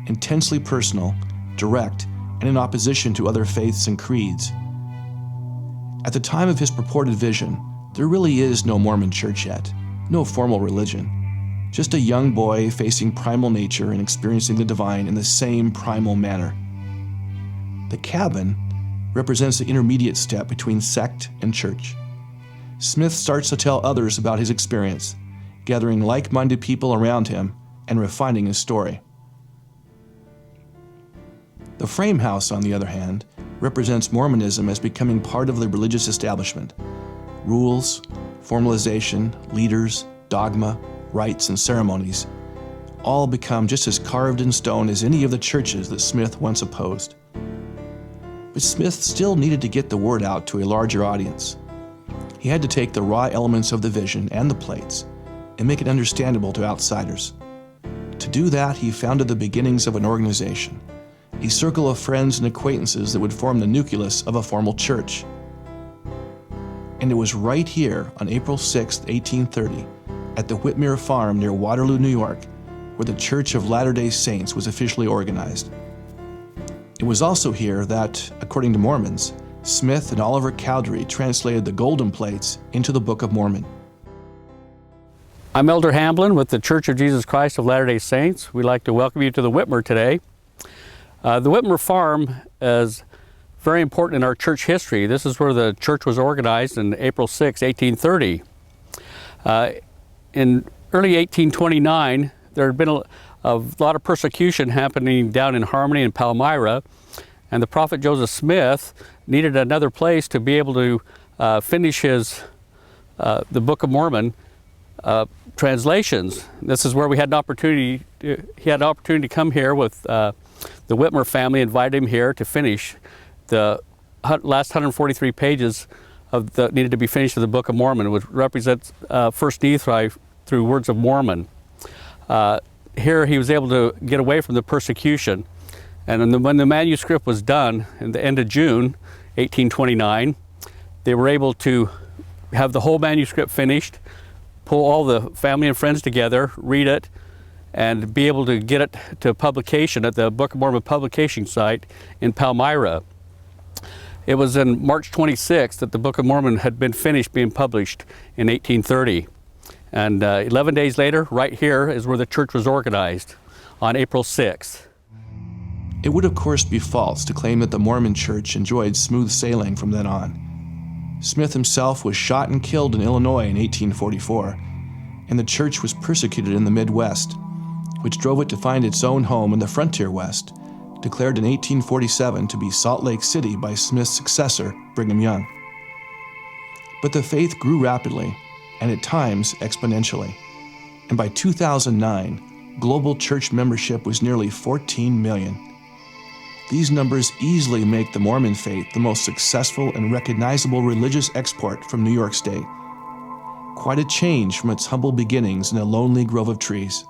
intensely personal, direct, and in opposition to other faiths and creeds. At the time of his purported vision, there really is no Mormon church yet, no formal religion, just a young boy facing primal nature and experiencing the divine in the same primal manner. The cabin represents the intermediate step between sect and church. Smith starts to tell others about his experience, gathering like-minded people around him and refining his story. The frame house, on the other hand, represents Mormonism as becoming part of the religious establishment. Rules, formalization, leaders, dogma, rites, and ceremonies all become just as carved in stone as any of the churches that Smith once opposed. But Smith still needed to get the word out to a larger audience. He had to take the raw elements of the vision and the plates and make it understandable to outsiders. To do that, he founded the beginnings of an organization, a circle of friends and acquaintances that would form the nucleus of a formal church. And it was right here on April 6, 1830, at the Whitmere Farm near Waterloo, New York, where the Church of Latter-day Saints was officially organized. It was also here that, according to Mormons, Smith and Oliver Cowdery translated the golden plates into the Book of Mormon. I'm Elder Hamblin with the Church of Jesus Christ of Latter-day Saints. We'd like to welcome you to the Whitmere today. The Whitmere Farm is very important in our church history. This is where the church was organized on April 6, 1830. In early 1829, there had been a lot of persecution happening down in Harmony and Palmyra, and the prophet Joseph Smith needed another place to be able to finish his the Book of Mormon translations. This is where we had an opportunity. He had an opportunity to come here with the Whitmere family, invited him here to finish the last 143 pages of that needed to be finished of the Book of Mormon, which represents First Nephi through Words of Mormon. Here he was able to get away from the persecution, and when the manuscript was done in the end of June 1829, they were able to have the whole manuscript finished, pull all the family and friends together, read it, and be able to get it to publication at the Book of Mormon publication site in Palmyra. It was on March 26th that the Book of Mormon had been finished being published in 1830. And 11 days later, right here is where the church was organized, on April 6th. It would of course be false to claim that the Mormon Church enjoyed smooth sailing from then on. Smith himself was shot and killed in Illinois in 1844, and the church was persecuted in the Midwest, which drove it to find its own home in the frontier West, declared in 1847 to be Salt Lake City by Smith's successor, Brigham Young. But the faith grew rapidly, and at times exponentially, and by 2009, global church membership was nearly 14 million. These numbers easily make the Mormon faith the most successful and recognizable religious export from New York State. Quite a change from its humble beginnings in a lonely grove of trees.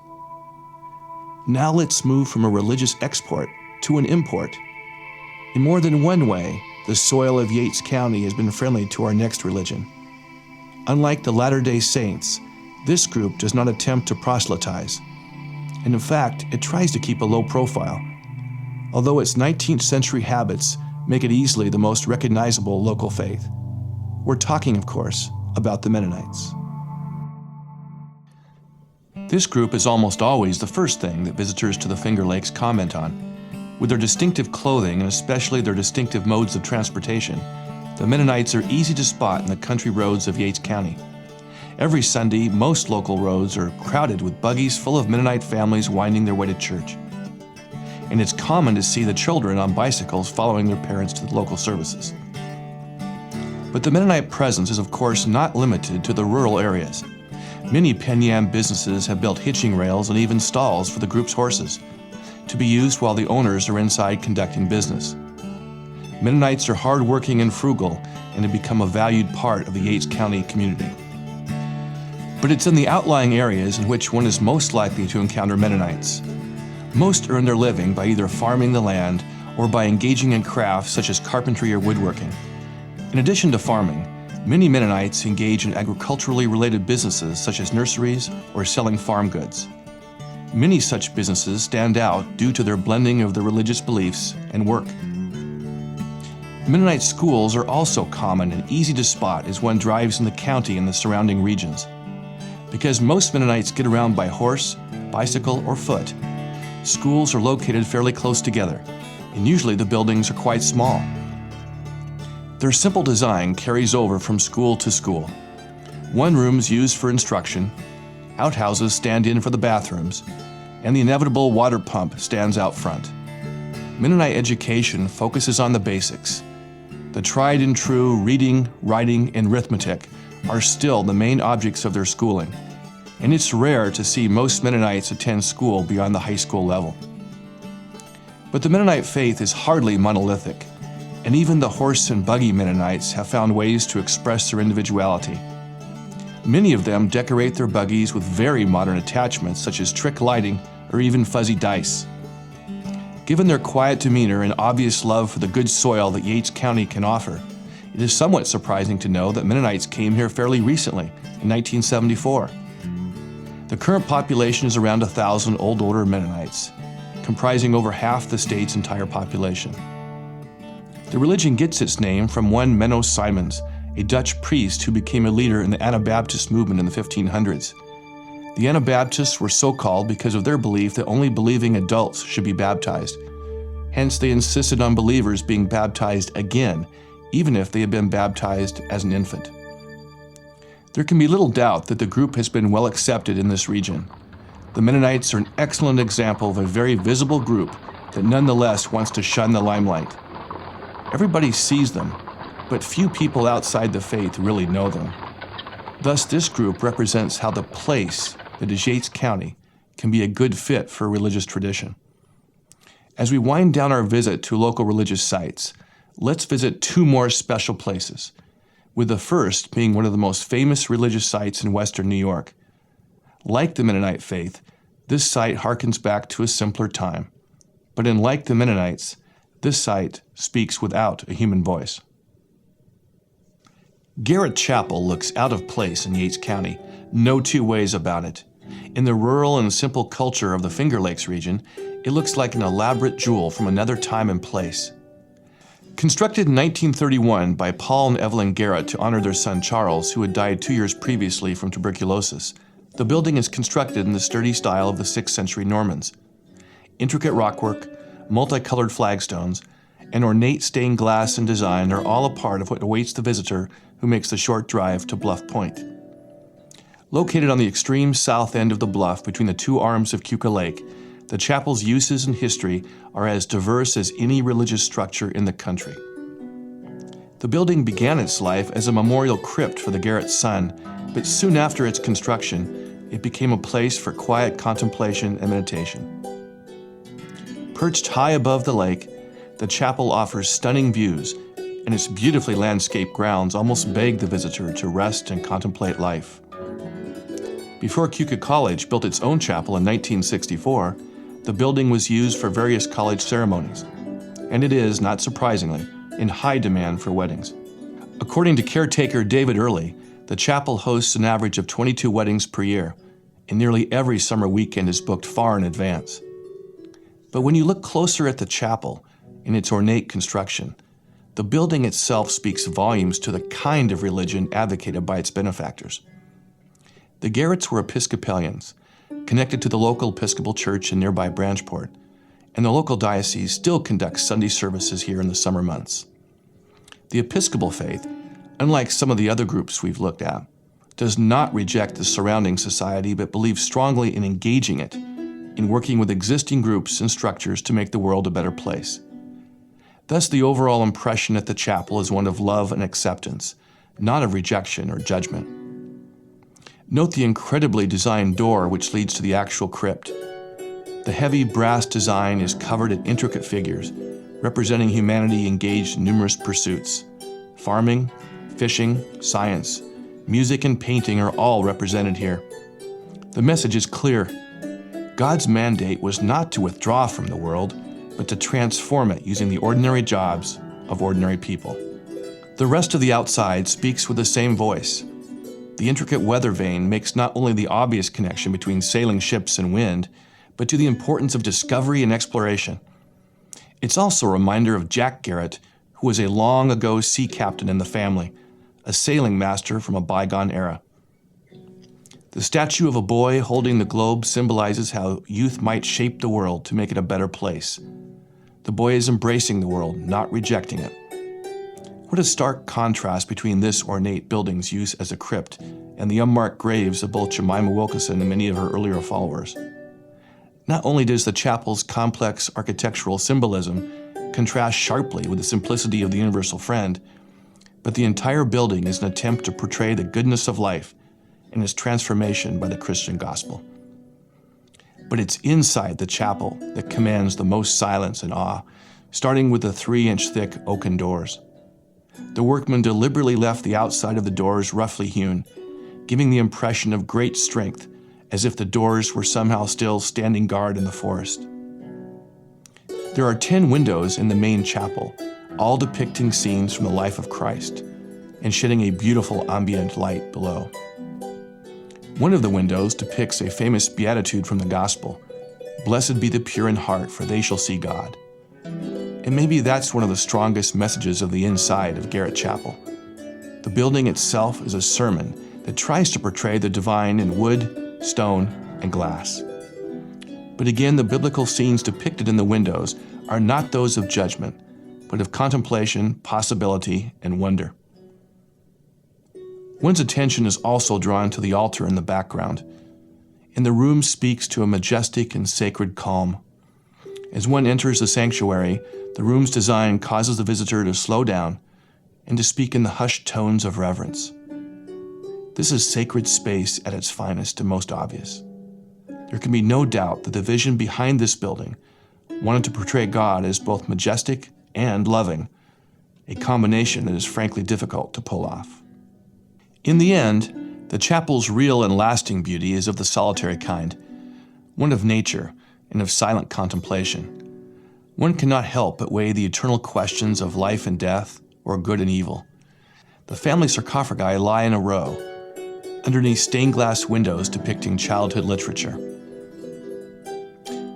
Now let's move from a religious export to an import. In more than one way, the soil of Yates County has been friendly to our next religion. Unlike the Latter-day Saints, this group does not attempt to proselytize. And in fact, it tries to keep a low profile, although its 19th century habits make it easily the most recognizable local faith. We're talking, of course, about the Mennonites. This group is almost always the first thing that visitors to the Finger Lakes comment on. With their distinctive clothing and especially their distinctive modes of transportation, the Mennonites are easy to spot in the country roads of Yates County. Every Sunday, most local roads are crowded with buggies full of Mennonite families winding their way to church. And it's common to see the children on bicycles following their parents to the local services. But the Mennonite presence is of course not limited to the rural areas. Many Penyam businesses have built hitching rails and even stalls for the group's horses, to be used while the owners are inside conducting business. Mennonites are hardworking and frugal and have become a valued part of the Yates County community. But it's in the outlying areas in which one is most likely to encounter Mennonites. Most earn their living by either farming the land or by engaging in crafts such as carpentry or woodworking. In addition to farming, many Mennonites engage in agriculturally related businesses such as nurseries or selling farm goods. Many such businesses stand out due to their blending of their religious beliefs and work. Mennonite schools are also common and easy to spot as one drives in the county and the surrounding regions. Because most Mennonites get around by horse, bicycle, or foot, schools are located fairly close together, and usually the buildings are quite small. Their simple design carries over from school to school. One room is used for instruction, outhouses stand in for the bathrooms, and the inevitable water pump stands out front. Mennonite education focuses on the basics. The tried and true reading, writing, and arithmetic are still the main objects of their schooling, and it's rare to see most Mennonites attend school beyond the high school level. But the Mennonite faith is hardly monolithic, and even the horse and buggy Mennonites have found ways to express their individuality. Many of them decorate their buggies with very modern attachments such as trick lighting or even fuzzy dice. Given their quiet demeanor and obvious love for the good soil that Yates County can offer, it is somewhat surprising to know that Mennonites came here fairly recently, in 1974. The current population is around 1,000 Old Order Mennonites, comprising over half the state's entire population. The religion gets its name from one Menno Simons, a Dutch priest who became a leader in the Anabaptist movement in the 1500s. The Anabaptists were so called because of their belief that only believing adults should be baptized. Hence, they insisted on believers being baptized again, even if they had been baptized as an infant. There can be little doubt that the group has been well accepted in this region. The Mennonites are an excellent example of a very visible group that nonetheless wants to shun the limelight. Everybody sees them, but few people outside the faith really know them. Thus, this group represents how the place that is Yates County can be a good fit for a religious tradition. As we wind down our visit to local religious sites, let's visit two more special places, with the first being one of the most famous religious sites in western New York. Like the Mennonite faith, this site harkens back to a simpler time. But unlike the Mennonites, this site speaks without a human voice. Garrett Chapel looks out of place in Yates County, no two ways about it. In the rural and simple culture of the Finger Lakes region, it looks like an elaborate jewel from another time and place. Constructed in 1931 by Paul and Evelyn Garrett to honor their son Charles, who had died 2 years previously from tuberculosis, the building is constructed in the sturdy style of the 6th century Normans. Intricate rockwork, multicolored flagstones, and ornate stained glass and design are all a part of what awaits the visitor who makes the short drive to Bluff Point. Located on the extreme south end of the bluff between the two arms of Keuka Lake, the chapel's uses and history are as diverse as any religious structure in the country. The building began its life as a memorial crypt for the Garrett son, but soon after its construction, it became a place for quiet contemplation and meditation. Perched high above the lake, the chapel offers stunning views, and its beautifully landscaped grounds almost beg the visitor to rest and contemplate life. Before Keuka College built its own chapel in 1964, the building was used for various college ceremonies, and it is, not surprisingly, in high demand for weddings. According to caretaker David Early, the chapel hosts an average of 22 weddings per year, and nearly every summer weekend is booked far in advance. But when you look closer at the chapel in its ornate construction, the building itself speaks volumes to the kind of religion advocated by its benefactors. The Garretts were Episcopalians, connected to the local Episcopal Church in nearby Branchport, and the local diocese still conducts Sunday services here in the summer months. The Episcopal faith, unlike some of the other groups we've looked at, does not reject the surrounding society but believes strongly in engaging it, in working with existing groups and structures to make the world a better place. Thus, the overall impression at the chapel is one of love and acceptance, not of rejection or judgment. Note the incredibly designed door which leads to the actual crypt. The heavy brass design is covered in intricate figures, representing humanity engaged in numerous pursuits. Farming, fishing, science, music, and painting are all represented here. The message is clear. God's mandate was not to withdraw from the world, but to transform it using the ordinary jobs of ordinary people. The rest of the outside speaks with the same voice. The intricate weather vane makes not only the obvious connection between sailing ships and wind, but to the importance of discovery and exploration. It's also a reminder of Jack Garrett, who was a long ago sea captain in the family, a sailing master from a bygone era. The statue of a boy holding the globe symbolizes how youth might shape the world to make it a better place. The boy is embracing the world, not rejecting it. What a stark contrast between this ornate building's use as a crypt and the unmarked graves of both Jemima Wilkinson and many of her earlier followers. Not only does the chapel's complex architectural symbolism contrast sharply with the simplicity of the universal friend, but the entire building is an attempt to portray the goodness of life and its transformation by the Christian gospel. But it's inside the chapel that commands the most silence and awe, starting with the 3-inch thick oaken doors. The workmen deliberately left the outside of the doors roughly hewn, giving the impression of great strength, as if the doors were somehow still standing guard in the forest. There are 10 windows in the main chapel, all depicting scenes from the life of Christ, and shedding a beautiful ambient light below. One of the windows depicts a famous beatitude from the gospel, "Blessed be the pure in heart, for they shall see God." And maybe that's one of the strongest messages of the inside of Garrett Chapel. The building itself is a sermon that tries to portray the divine in wood, stone, and glass. But again, the biblical scenes depicted in the windows are not those of judgment, but of contemplation, possibility, and wonder. One's attention is also drawn to the altar in the background, and the room speaks to a majestic and sacred calm. As one enters the sanctuary, the room's design causes the visitor to slow down and to speak in the hushed tones of reverence. This is sacred space at its finest and most obvious. There can be no doubt that the vision behind this building wanted to portray God as both majestic and loving, a combination that is frankly difficult to pull off. In the end, the chapel's real and lasting beauty is of the solitary kind, one of nature and of silent contemplation. One cannot help but weigh the eternal questions of life and death, or good and evil. The family sarcophagi lie in a row, underneath stained glass windows depicting childhood literature.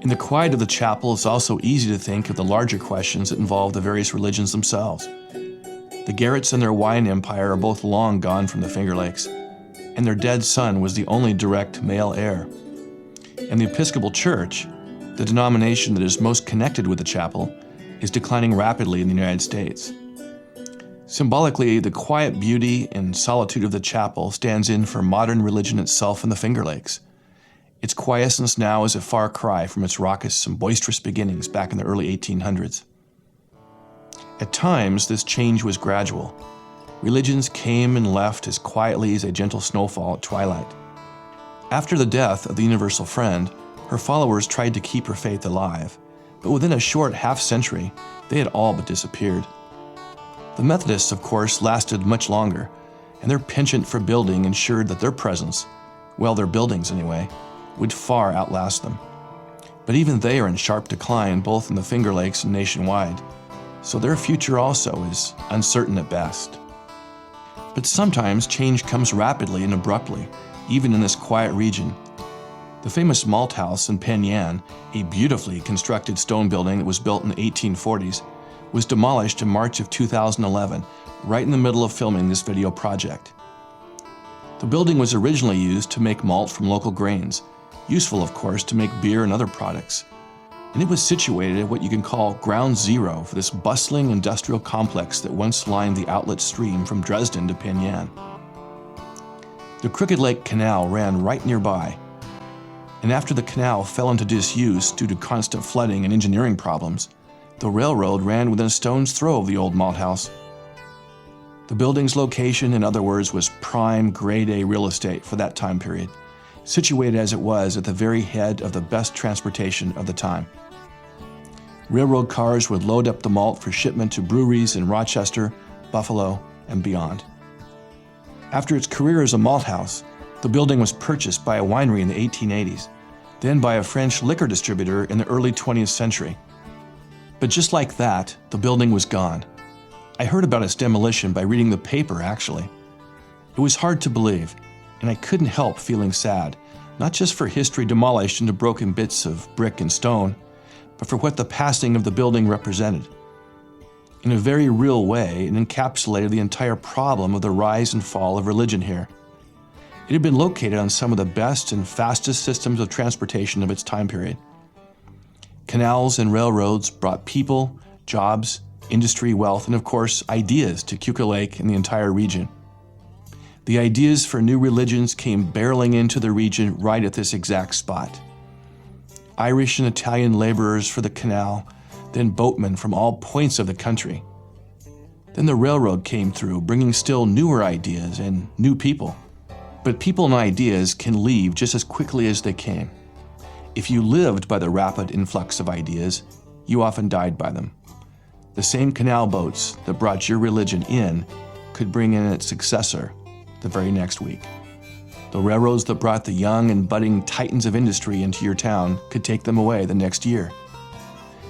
In the quiet of the chapel, it's also easy to think of the larger questions that involve the various religions themselves. The Garretts and their wine empire are both long gone from the Finger Lakes, and their dead son was the only direct male heir. And the Episcopal Church, the denomination that is most connected with the chapel, is declining rapidly in the United States. Symbolically, the quiet beauty and solitude of the chapel stands in for modern religion itself in the Finger Lakes. Its quiescence now is a far cry from its raucous and boisterous beginnings back in the early 1800s. At times, this change was gradual. Religions came and left as quietly as a gentle snowfall at twilight. After the death of the Universal Friend, her followers tried to keep her faith alive, but within a short half-century, they had all but disappeared. The Methodists, of course, lasted much longer, and their penchant for building ensured that their presence, well, their buildings anyway, would far outlast them. But even they are in sharp decline both in the Finger Lakes and nationwide, so their future also is uncertain at best. But sometimes change comes rapidly and abruptly, even in this quiet region. The famous Malt House in Penn Yan, a beautifully constructed stone building that was built in the 1840s, was demolished in March of 2011, right in the middle of filming this video project. The building was originally used to make malt from local grains, useful, of course, to make beer and other products. And it was situated at what you can call ground zero for this bustling industrial complex that once lined the outlet stream from Dresden to Penn Yan. The Crooked Lake Canal ran right nearby, and after the canal fell into disuse due to constant flooding and engineering problems, the railroad ran within a stone's throw of the old malt house. The building's location, in other words, was prime grade A real estate for that time period, situated as it was at the very head of the best transportation of the time. Railroad cars would load up the malt for shipment to breweries in Rochester, Buffalo, and beyond. After its career as a malt house, the building was purchased by a winery in the 1880s, then by a French liquor distributor in the early 20th century. But just like that, the building was gone. I heard about its demolition by reading the paper, actually. It was hard to believe, and I couldn't help feeling sad, not just for history demolished into broken bits of brick and stone, but for what the passing of the building represented. In a very real way, it encapsulated the entire problem of the rise and fall of religion here. It had been located on some of the best and fastest systems of transportation of its time period. Canals and railroads brought people, jobs, industry, wealth, and of course, ideas to Keuka Lake and the entire region. The ideas for new religions came barreling into the region right at this exact spot. Irish and Italian laborers for the canal, then boatmen from all points of the country. Then the railroad came through, bringing still newer ideas and new people. But people and ideas can leave just as quickly as they came. If you lived by the rapid influx of ideas, you often died by them. The same canal boats that brought your religion in could bring in its successor the very next week. The railroads that brought the young and budding titans of industry into your town could take them away the next year.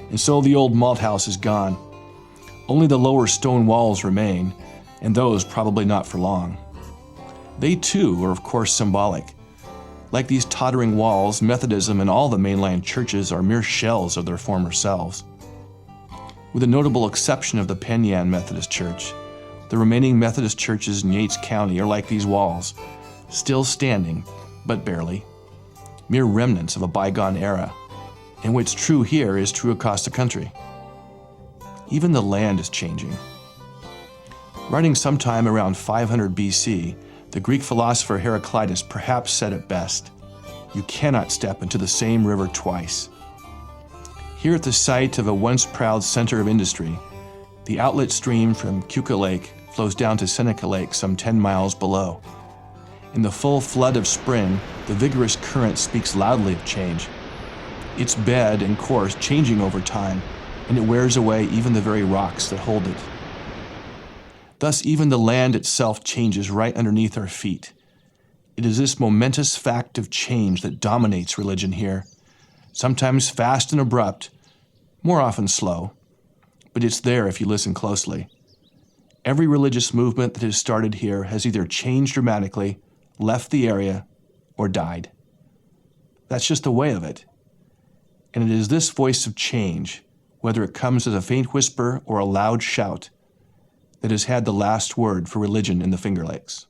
And so the old malt house is gone. Only the lower stone walls remain, and those probably not for long. They too are of course symbolic. Like these tottering walls, Methodism and all the mainland churches are mere shells of their former selves. With the notable exception of the Penn Yan Methodist Church, the remaining Methodist churches in Yates County are like these walls, still standing, but barely, mere remnants of a bygone era, and what's true here is true across the country. Even the land is changing. Writing sometime around 500 BC, the Greek philosopher Heraclitus perhaps said it best: "You cannot step into the same river twice." Here at the site of a once proud center of industry, the outlet stream from Keuka Lake flows down to Seneca Lake some 10 miles below. In the full flood of spring, the vigorous current speaks loudly of change. Its bed and course changing over time, and it wears away even the very rocks that hold it. Thus, even the land itself changes right underneath our feet. It is this momentous fact of change that dominates religion here, sometimes fast and abrupt, more often slow, but it's there if you listen closely. Every religious movement that has started here has either changed dramatically, left the area, or died. That's just the way of it. And it is this voice of change, whether it comes as a faint whisper or a loud shout, that has had the last word for religion in the Finger Lakes.